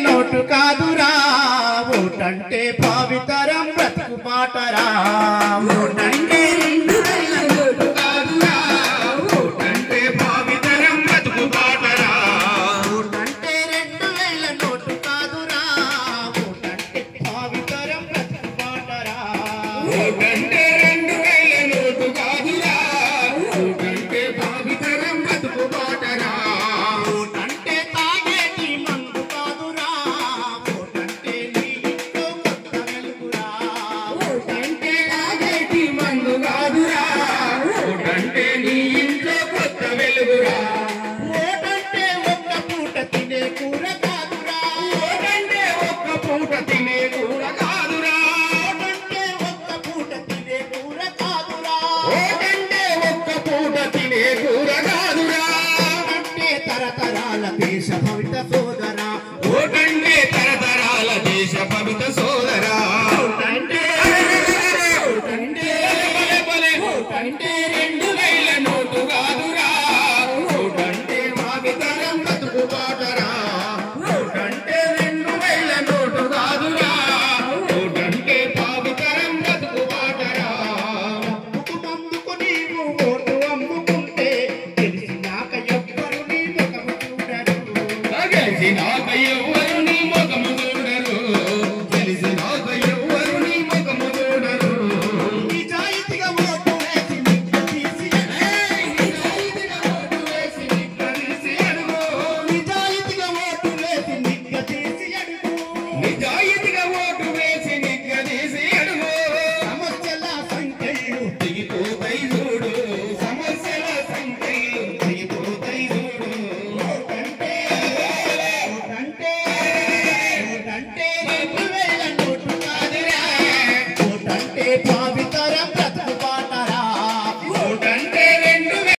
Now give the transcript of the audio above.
note కాదురా ఓటంటే భావితరం బ్రతుకు బాటరా ఓటంటే 2000 note కాదురా ఓటంటే భావితరం బ్రతుకు బాటరా ఓటంటే 2000 నోటు కాదురా ఓటంటే భావితరం బ్రతుకు బాటరా ఓటంటే 2000 నోటు కాదురా ఓటంటే భావితరం బ్రతుకు బాటరా ఓటంటే తాగేటి మందు కాదురా ఓటంటే నీ ఇంట్లో కొత్త వెలుగురా ఓటంటే తాగేటి మందు కాదురా ఓటంటే నీ ఇంట్లో కొత్త వెలుగురా ఓటంటే ఒక్క పూట తినే కూర కాదురా ఓటంటే ఒక్క పూట తినే కూర కాదురా ఓటంటే ఒక్క పూట తినే కూర కాదురా ఓటంటే ఒక్క పూట తినే కూర కాదురా ఓటంటే తరతరాల దేశ భవిత సోదరా ఓటంటే తరతరాల దేశ భవిత సోదరా ఓటంటే ఓటంటే ఓటంటే 2000 నోటు కాదురా ఓటంటే భావితరం బ్రతుకు బాటరా ఓటంటే 2000 నోటు కాదురా ఓటంటే భావితరం బ్రతుకు బాటరా అమ్ముకు నీవు ఓటు అమ్ముకుంటే గెలిచినాక ఎవ్వరు నీ ముఖము చూడరు గెలిచినాక ఎవ్వరు